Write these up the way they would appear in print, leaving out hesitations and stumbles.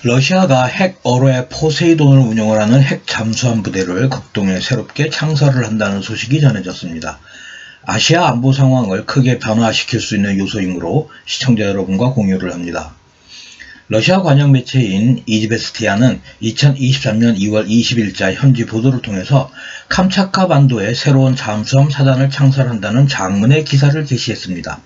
러시아가 핵 어뢰 포세이돈을 운용을 하는 핵 잠수함 부대를 극동에 새롭게 창설을 한다는 소식이 전해졌습니다. 아시아 안보 상황을 크게 변화시킬 수 있는 요소이므로 시청자 여러분과 공유를 합니다. 러시아 관영 매체인 이즈베스티야는 2023년 2월 20일자 현지 보도를 통해서 캄차카 반도에 새로운 잠수함 사단을 창설한다는 장문의 기사를 게시했습니다.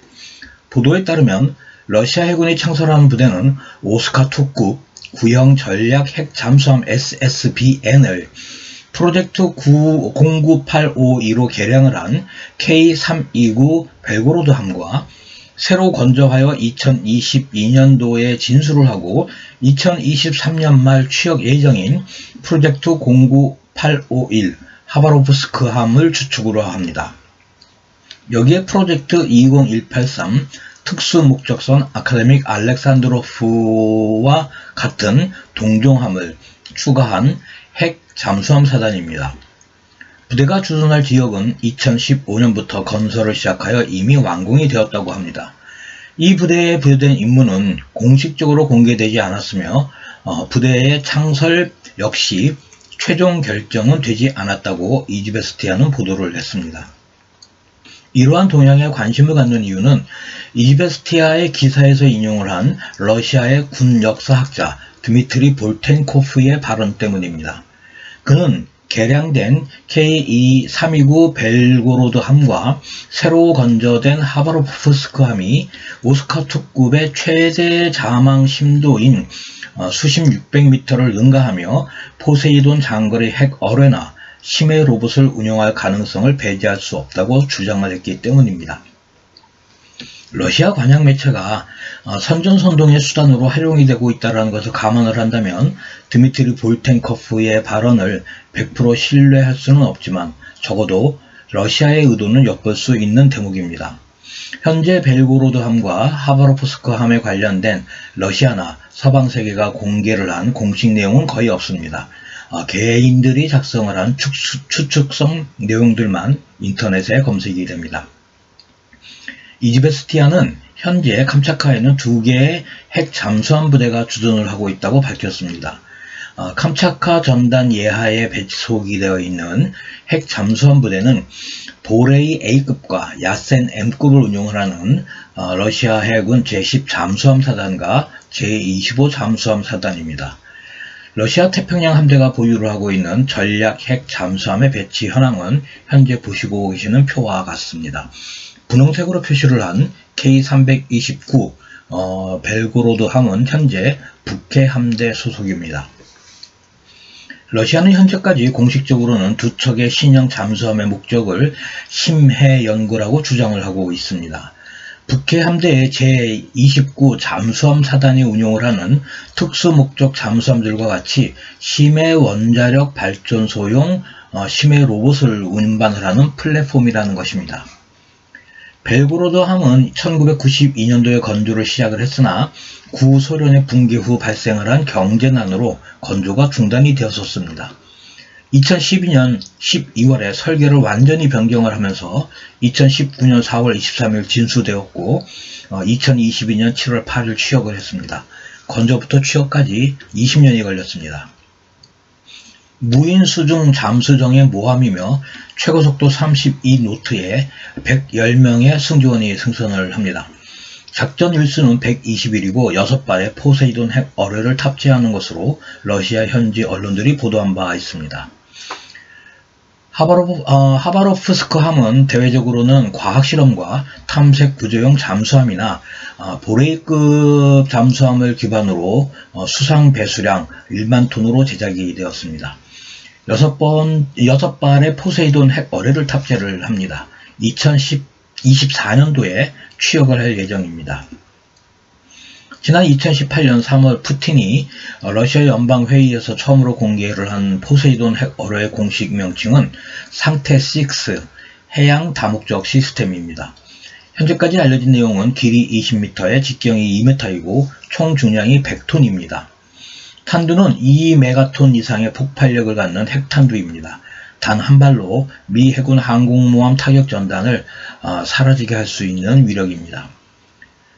보도에 따르면 러시아 해군이 창설하는 부대는 오스카2급 구형 전략 핵 잠수함 SSBN을 프로젝트 09852로 개량을 한 K329 벨고로드함과 새로 건조하여 2022년도에 진수를 하고 2023년 말 취역 예정인 프로젝트 09851 하바로프스크함을 주축으로 합니다. 여기에 프로젝트 20183 특수목적선 아카데믹 알렉산드로프와 같은 동종함을 추가한 핵 잠수함 사단입니다. 부대가 주둔할 지역은 2015년부터 건설을 시작하여 이미 완공이 되었다고 합니다. 이 부대에 부여된 임무는 공식적으로 공개되지 않았으며 부대의 창설 역시 최종 결정은 되지 않았다고 이즈베스티야는 보도를 했습니다. 이러한 동향에 관심을 갖는 이유는 이즈베스티야의 기사에서 인용을 한 러시아의 군 역사학자 드미트리 볼텐코프의 발언 때문입니다. 그는 개량된 K329 벨고로드함과 새로 건조된 하바로프스크함이 오스카2급의 최대 자망 심도인 수심 600m를 능가하며 포세이돈 장거리 핵 어뢰나 심해 로봇을 운용할 가능성을 배제할 수 없다고 주장을 했기 때문입니다. 러시아 관영 매체가 선전선동의 수단으로 활용이 되고 있다는 것을 감안을 한다면 드미트리 볼텐코프의 발언을 100% 신뢰할 수는 없지만 적어도 러시아의 의도는 엿볼 수 있는 대목입니다. 현재 벨고로드함과 하바로프스크함에 관련된 러시아나 서방 세계가 공개를 한 공식 내용은 거의 없습니다. 개인들이 작성을 한 추측성 내용들만 인터넷에 검색이 됩니다. 이즈베스티야는 현재 캄차카에는 2개의 핵 잠수함 부대가 주둔을 하고 있다고 밝혔습니다. 캄차카 전단 예하에 배치속이 되어 있는 핵 잠수함 부대는 보레이 A급과 야센 M급을 운용을 하는 러시아 해군 제10 잠수함 사단과 제25 잠수함 사단입니다. 러시아 태평양 함대가 보유를 하고 있는 전략 핵 잠수함의 배치 현황은 현재 보시고 계시는 표와 같습니다. 분홍색으로 표시를 한 K329 벨고로드함은 현재 북해 함대 소속입니다. 러시아는 현재까지 공식적으로는 2척의 신형 잠수함의 목적을 심해 연구라고 주장을 하고 있습니다. 북해 함대의 제29 잠수함 사단이 운용을 하는 특수목적 잠수함들과 같이 심해 원자력 발전소용 심해 로봇을 운반을 하는 플랫폼이라는 것입니다. 벨고로드함은 1992년도에 건조를 시작을 했으나 구소련의 붕괴 후 발생을 한 경제난으로 건조가 중단이 되었었습니다. 2012년 12월에 설계를 완전히 변경을 하면서 2019년 4월 23일 진수되었고 2022년 7월 8일 취역을 했습니다. 건조부터 취역까지 20년이 걸렸습니다. 무인 수중 잠수정의 모함이며 최고속도 32노트에 110명의 승조원이 승선을 합니다. 작전 일수는 120일이고 6발의 포세이돈 핵 어뢰를 탑재하는 것으로 러시아 현지 언론들이 보도한 바 있습니다. 하바로프스크함은 대외적으로는 과학실험과 탐색 구조용 잠수함이나 보레이급 잠수함을 기반으로 수상 배수량 1만 톤으로 제작이 되었습니다. 6발의 포세이돈 핵 어뢰를 탑재를 합니다. 2024년도에 취역을 할 예정입니다. 지난 2018년 3월 푸틴이 러시아 연방회의에서 처음으로 공개를 한 포세이돈 핵 어뢰의 공식 명칭은 상태6 해양 다목적 시스템입니다. 현재까지 알려진 내용은 길이 20m에 직경이 2m이고 총 중량이 100톤입니다. 탄두는 2메가톤 이상의 폭발력을 갖는 핵탄두입니다. 단 한 발로 미 해군 항공모함 타격 전단을 사라지게 할 수 있는 위력입니다.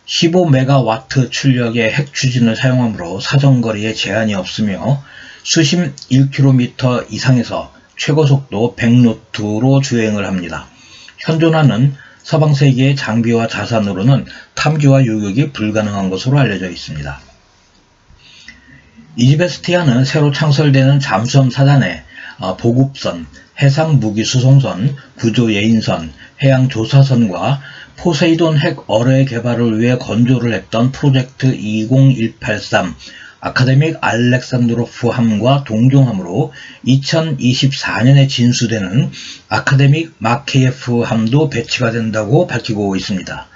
15메가와트 출력의 핵 추진을 사용하므로 사정거리에 제한이 없으며 수심 1km 이상에서 최고속도 100노트로 주행을 합니다. 현존하는 서방 세계의 장비와 자산으로는 탐지와 요격이 불가능한 것으로 알려져 있습니다. 이지베스티아는 새로 창설되는 잠수함 사단에 보급선, 해상무기수송선, 구조예인선, 해양조사선과 포세이돈 핵 어뢰 개발을 위해 건조를 했던 프로젝트 20183 아카데믹 알렉산드로프 함과 동종함으로 2024년에 진수되는 아카데믹 마케예프 함도 배치가 된다고 밝히고 있습니다.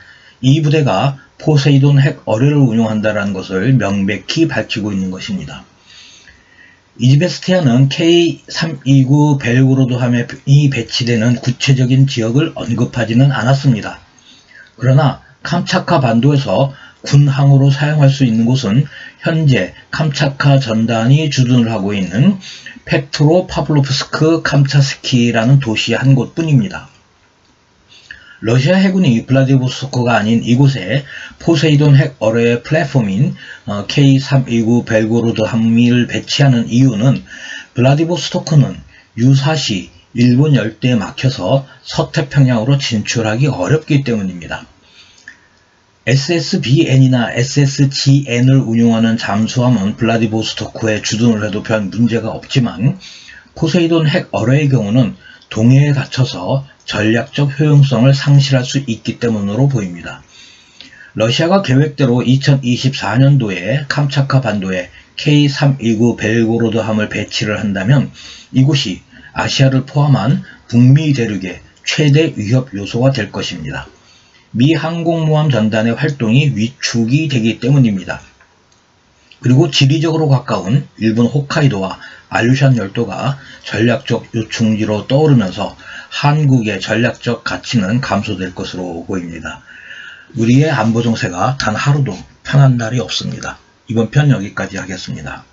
이 부대가 포세이돈 핵 어뢰를 운용한다는 것을 명백히 밝히고 있는 것입니다. 이지베스티아는 K329 벨고로드함에 배치되는 구체적인 지역을 언급하지는 않았습니다. 그러나 캄차카 반도에서 군항으로 사용할 수 있는 곳은 현재 캄차카 전단이 주둔을 하고 있는 페트로파블로프스크 캄차스키라는 도시 한 곳뿐입니다. 러시아 해군이 블라디보스토크가 아닌 이곳에 포세이돈 핵 어뢰 플랫폼인 K329 벨고로드 함을 배치하는 이유는 블라디보스토크는 유사시 일본 열대에 막혀서 서태평양으로 진출하기 어렵기 때문입니다. SSBN이나 SSGN을 운용하는 잠수함은 블라디보스토크에 주둔을 해도 별 문제가 없지만 포세이돈 핵 어뢰의 경우는 동해에 갇혀서 전략적 효용성을 상실할 수 있기 때문으로 보입니다. 러시아가 계획대로 2024년도에 캄차카 반도에 K329 벨고로드함을 배치를 한다면 이곳이 아시아를 포함한 북미 대륙의 최대 위협 요소가 될 것입니다. 미 항공모함 전단의 활동이 위축이 되기 때문입니다. 그리고 지리적으로 가까운 일본 홋카이도와 알루샨 열도가 전략적 요충지로 떠오르면서 한국의 전략적 가치는 감소될 것으로 보입니다. 우리의 안보 정세가 단 하루도 편한 날이 없습니다. 이번 편 여기까지 하겠습니다.